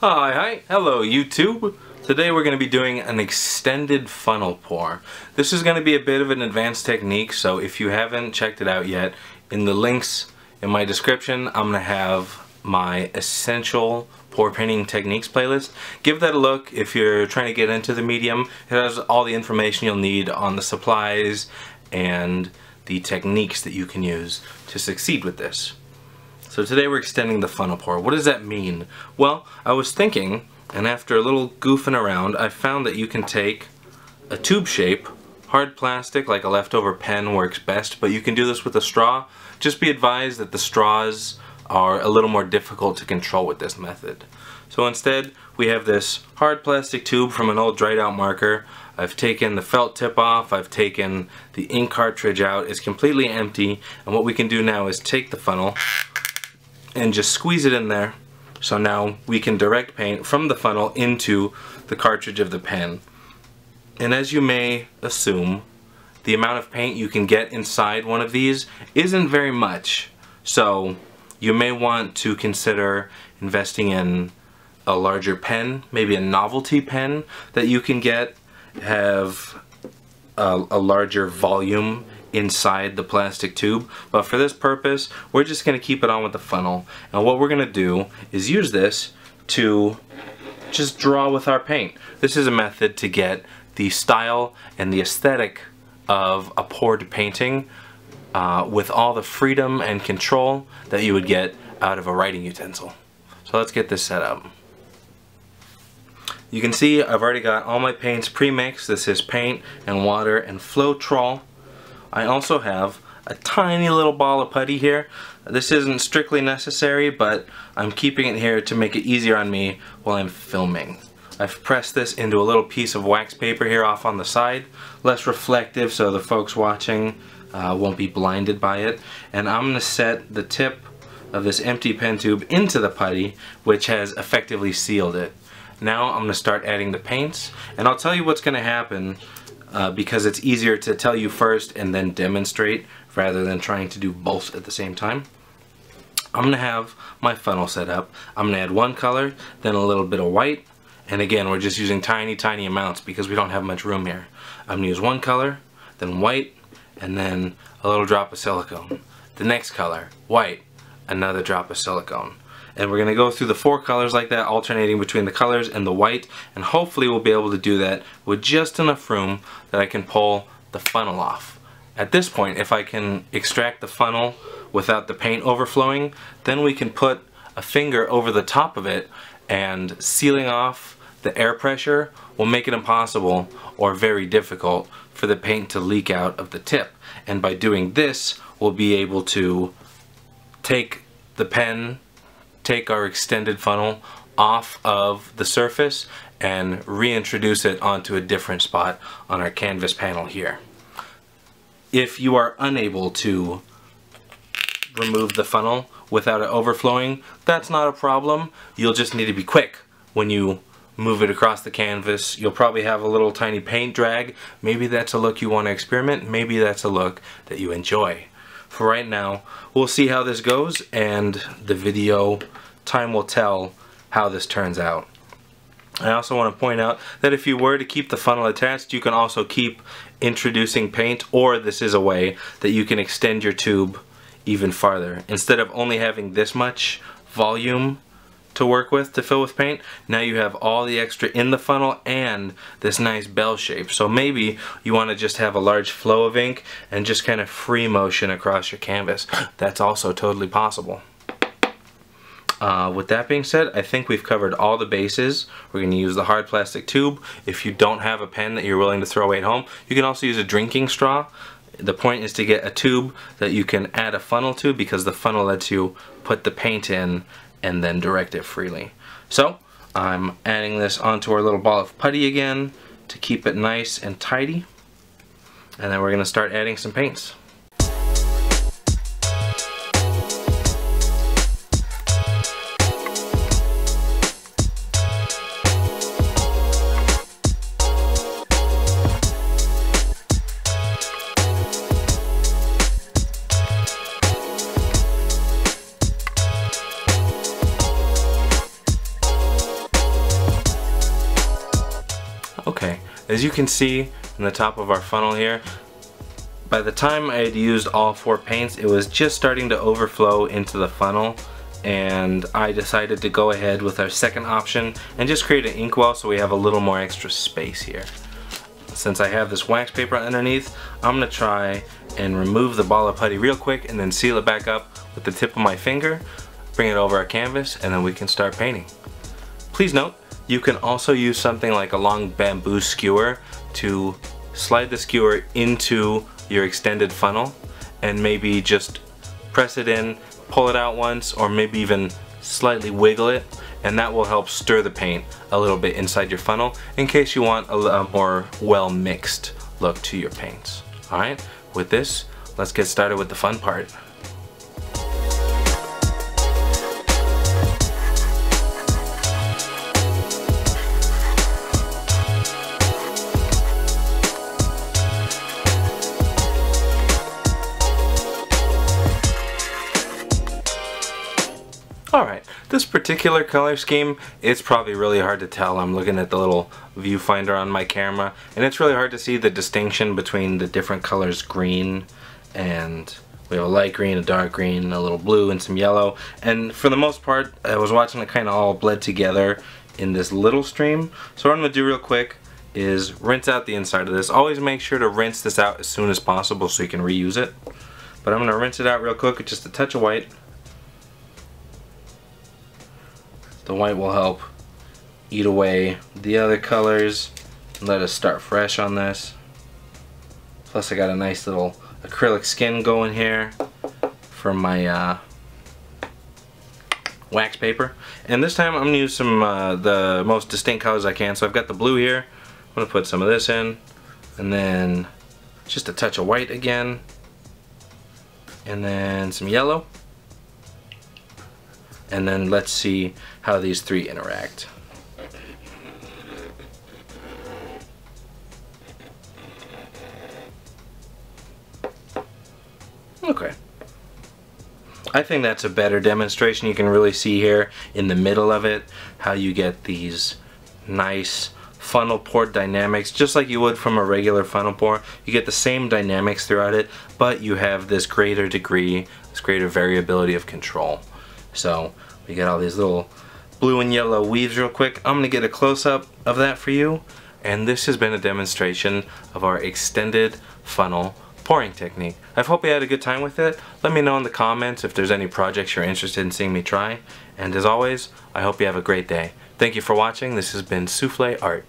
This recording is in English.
Hi, hello YouTube. Today we're going to be doing an extended funnel pour. This is going to be a bit of an advanced technique, so if you haven't checked it out yet, in the links in my description I'm going to have my essential pour painting techniques playlist. Give that a look if you're trying to get into the medium. It has all the information you'll need on the supplies and the techniques that you can use to succeed with this. So today we're extending the funnel pour. What does that mean? Well, I was thinking, and after a little goofing around, I found that you can take a tube shape, hard plastic like a leftover pen works best, but you can do this with a straw. Just be advised that the straws are a little more difficult to control with this method. So instead, we have this hard plastic tube from an old dried out marker. I've taken the felt tip off, I've taken the ink cartridge out, it's completely empty, and what we can do now is take the funnel and just squeeze it in there. So now we can direct paint from the funnel into the cartridge of the pen. And as you may assume, the amount of paint you can get inside one of these isn't very much. So you may want to consider investing in a larger pen, maybe a novelty pen that you can get, have a larger volume inside the plastic tube. But for this purpose, we're just going to keep it on with the funnel. And what we're going to do is use this to just draw with our paint. This is a method to get the style and the aesthetic of a poured painting with all the freedom and control that you would get out of a writing utensil. So let's get this set up. You can see I've already got all my paints pre-mixed. This is paint and water and Floetrol. I also have a tiny little ball of putty here. This isn't strictly necessary, but I'm keeping it here to make it easier on me while I'm filming. I've pressed this into a little piece of wax paper here off on the side, less reflective so the folks watching won't be blinded by it. And I'm going to set the tip of this empty pen tube into the putty, which has effectively sealed it. Now I'm going to start adding the paints, and I'll tell you what's going to happen because it's easier to tell you first and then demonstrate rather than trying to do both at the same time. I'm going to have my funnel set up. I'm going to add one color, then a little bit of white, and again we're just using tiny amounts because we don't have much room here. I'm going to use one color, then white, and then a little drop of silicone. The next color, white, another drop of silicone. And we're going to go through the 4 colors like that, alternating between the colors and the white, and hopefully we'll be able to do that with just enough room that I can pull the funnel off. At this point, if I can extract the funnel without the paint overflowing, then we can put a finger over the top of it, and sealing off the air pressure will make it impossible or very difficult for the paint to leak out of the tip. And by doing this, we'll be able to take the pen, take our extended funnel off of the surface and reintroduce it onto a different spot on our canvas panel here. If you are unable to remove the funnel without it overflowing, that's not a problem. You'll just need to be quick when you move it across the canvas. You'll probably have a little tiny paint drag. Maybe that's a look you want to experiment. Maybe that's a look that you enjoy. For right now, we'll see how this goes, and the video time will tell how this turns out. I also want to point out that if you were to keep the funnel attached, you can also keep introducing paint, or this is a way that you can extend your tube even farther. Instead of only having this much volume to work with to fill with paint, now you have all the extra in the funnel and this nice bell shape. So maybe you want to just have a large flow of ink and just kind of free motion across your canvas. That's also totally possible. With that being said, I think we've covered all the bases. We're going to use the hard plastic tube. If you don't have a pen that you're willing to throw away at home, you can also use a drinking straw. The point is to get a tube that you can add a funnel to, because the funnel lets you put the paint in and then direct it freely. So I'm adding this onto our little ball of putty again to keep it nice and tidy, and then we're going to start adding some paints. Okay, as you can see in the top of our funnel here, by the time I had used all 4 paints, it was just starting to overflow into the funnel, and I decided to go ahead with our second option and just create an inkwell so we have a little more extra space here. Since I have this wax paper underneath, I'm gonna try and remove the ball of putty real quick and then seal it back up with the tip of my finger, bring it over our canvas, and then we can start painting. Please note, you can also use something like a long bamboo skewer to slide the skewer into your extended funnel and maybe just press it in, pull it out once, or maybe even slightly wiggle it, and that will help stir the paint a little bit inside your funnel in case you want a more well mixed look to your paints. Alright, with this, let's get started with the fun part. Alright, this particular color scheme, it's probably really hard to tell. I'm looking at the little viewfinder on my camera, and it's really hard to see the distinction between the different colors green, and we have a light green, a dark green, a little blue, and some yellow. And for the most part, I was watching it kind of all bled together in this little stream. So what I'm going to do real quick is rinse out the inside of this. Always make sure to rinse this out as soon as possible so you can reuse it. But I'm going to rinse it out real quick with just a touch of white. The white will help eat away the other colors and let us start fresh on this. Plus I got a nice little acrylic skin going here for my wax paper. And this time I'm going to use some the most distinct colors I can. So I've got the blue here. I'm going to put some of this in, and then just a touch of white again, and then some yellow. And then let's see how these 3 interact. Okay. I think that's a better demonstration. You can really see here in the middle of it how you get these nice funnel pour dynamics, just like you would from a regular funnel pour. You get the same dynamics throughout it, but you have this greater degree, this greater variability of control. So we get all these little blue and yellow weaves real quick. I'm going to get a close-up of that for you. And this has been a demonstration of our extended funnel pouring technique. I hope you had a good time with it. Let me know in the comments if there's any projects you're interested in seeing me try. And as always, I hope you have a great day. Thank you for watching. This has been Souffle Art.